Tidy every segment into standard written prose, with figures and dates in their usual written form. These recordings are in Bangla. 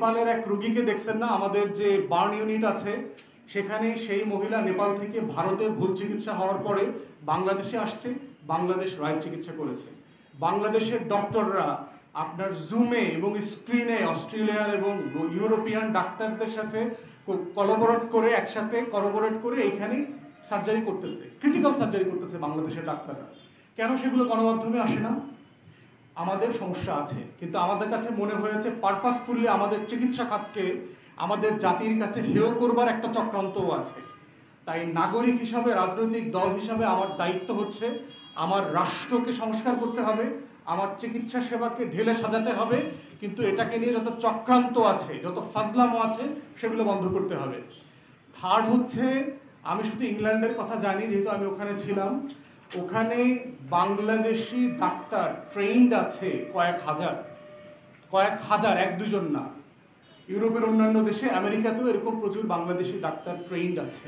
নেপালের এক রোগীকে দেখছেন না, আমাদের যে বার্ন ইউনিট আছে সেখানে সেই মহিলা নেপাল থেকে ভারতে ভুল চিকিৎসা হওয়ার পরে বাংলাদেশে আসছে, বাংলাদেশ রাইট চিকিৎসা করেছে। বাংলাদেশের ডক্টররা আপনার জুমে এবং স্ক্রিনে অস্ট্রেলিয়ান এবং ইউরোপিয়ান ডাক্তারদের সাথে কোলাবোরেট করে এইখানে সার্জারি করতেছে, ক্রিটিক্যাল সার্জারি করতেছে বাংলাদেশের ডাক্তাররা। কেন সেগুলো গণমাধ্যমে আসে না? আমাদের সমস্যা আছে, কিন্তু আমাদের কাছে মনে হয়েছে পারপাসফুলি আমাদের চিকিৎসা খাতকে আমাদের জাতির কাছে হেয় করবার একটা চক্রান্তও আছে। তাই নাগরিক হিসাবে, রাজনৈতিক দল হিসাবে আমার দায়িত্ব হচ্ছে আমার রাষ্ট্রকে সংস্কার করতে হবে, আমার চিকিৎসা সেবাকে ঢেলে সাজাতে হবে, কিন্তু এটাকে নিয়ে যত চক্রান্ত আছে, যত ফাজলামো আছে, সেগুলো বন্ধ করতে হবে। থার্ড হচ্ছে, আমি শুধু ইংল্যান্ডের কথা জানি যেহেতু আমি ওখানে ছিলাম। ওখানে বাংলাদেশি ডাক্তার ট্রেইনড আছে কয়েক হাজার, এক দুজন না। ইউরোপের অন্যান্য দেশে, আমেরিকাতেও এরকম প্রচুর বাংলাদেশি ডাক্তার ট্রেইনড আছে।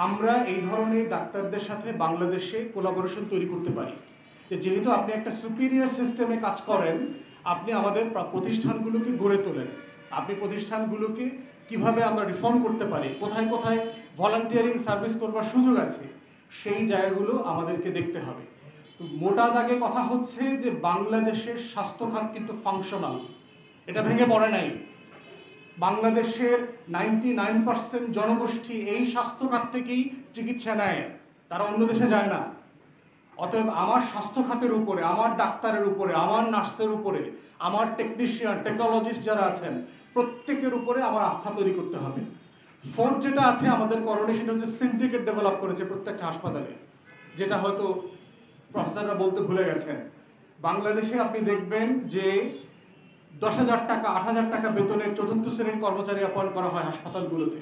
আমরা এই ধরনের ডাক্তারদের সাথে বাংলাদেশে কোলাবোরেশন তৈরি করতে পারি। যেহেতু আপনি একটা সুপিরিয়র সিস্টেমে কাজ করেন, আপনি আমাদের প্রতিষ্ঠানগুলোকে গড়ে তোলেন, আপনি প্রতিষ্ঠানগুলোকে কিভাবে আমরা রিফর্ম করতে পারি, কোথায় কোথায় ভলান্টিয়ারিং সার্ভিস করবার সুযোগ আছে, সেই জায়গাগুলো আমাদেরকে দেখতে হবে। তো মোটা দাগে কথা হচ্ছে যে বাংলাদেশের স্বাস্থ্যখাত কিন্তু ফাংশনাল, এটা ভেঙে পড়ে নাই। বাংলাদেশের 99% জনগোষ্ঠী এই স্বাস্থ্যখাত থেকেই চিকিৎসা নেয়, তারা অন্য দেশে যায় না। অতএব আমার স্বাস্থ্য খাতের উপরে, আমার ডাক্তারের উপরে, আমার নার্সের উপরে, আমার টেকনিশিয়ান, টেকনোলজিস্ট যারা আছেন, প্রত্যেকের উপরে আমার আস্থা তৈরি করতে হবে। ফোর্থ যেটা আছে আমাদের করণীয়, সেটা হচ্ছে সিন্ডিকেট ডেভেলপ করেছে প্রত্যেকটা হাসপাতালে, যেটা হয়তো প্রফেসররা বলতে ভুলে গেছেন। বাংলাদেশে আপনি দেখবেন যে 10,000 টাকা, 8,000 টাকা বেতনের চতুর্থ শ্রেণীর কর্মচারী অ্যাপয়েন্ট করা হয় হাসপাতালগুলোতে।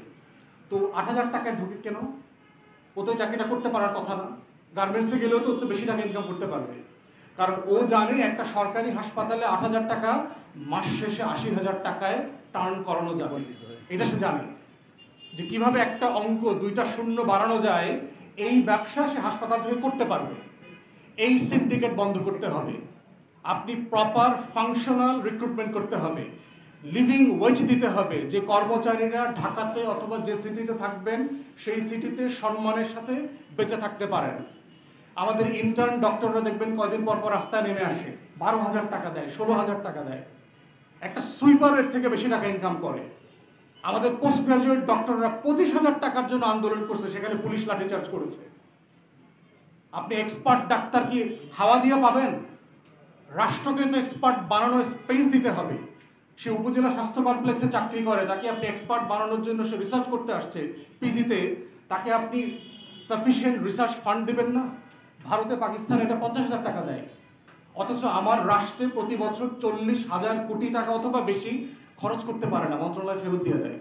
তো 8,000 টাকায় ঢুকে কেন? ও তো চাকরিটা করতে পারার কথা না। গার্মেন্টসে গেলেও তো বেশি টাকা ইনকাম করতে পারবে, কারণ ও জানে একটা সরকারি হাসপাতালে 8,000 টাকা মাস শেষে 80,000 টাকায় টার্ন করানো যাবে। এটা সে জানে যে কিভাবে একটা অঙ্ক, দুইটা শূন্য বাড়ানো যায়, এই ব্যবসা সে হাসপাতাল থেকে করতে পারবে। এই সিন্ডিকেট বন্ধ করতে হবে। আপনি প্রপার ফাংশনাল রিক্রুটমেন্ট করতে হবে, লিভিং ওয়েজ দিতে হবে, যে কর্মচারীরা ঢাকাতে অথবা যে সিটিতে থাকবেন সেই সিটিতে সম্মানের সাথে বেঁচে থাকতে পারেন। আমাদের ইন্টার্ন ডক্টররা দেখবেন কয়দিন পর পর রাস্তায় নেমে আসে, 12,000 টাকা দেয়, 16,000 টাকা দেয়, একটা সুইপারের থেকে বেশি টাকা ইনকাম করে। আমাদের পোস্ট গ্রাজুয়েট ডক্টররা 25,000 টাকার জন্য আন্দোলন করছে, সেখানে পুলিশ লাঠিচার্জ করেছে। আপনি এক্সপার্ট ডাক্তার কি হাওয়া দিয়ে পাবেন? রাষ্ট্রকে তো এক্সপার্ট বানানোর স্পেস দিতে হবে। সে উপজেলা স্বাস্থ্য কমপ্লেক্সে চাকরি করে, তাকে আপনি এক্সপার্ট বানানোর জন্য, সে রিসার্চ করতে আসছে পিজিতে, তাকে আপনি সাফিসিয়েন্ট রিসার্চ ফান্ড দেবেন না? ভারতে, পাকিস্তানে এটা 50,000 টাকা দেয়, অথচ আমার রাষ্ট্রে প্রতি বছর 40,000 কোটি টাকা অথবা বেশি খরচ করতে পারে না, মন্ত্রণালয় ফেরত দিয়ে দেয়।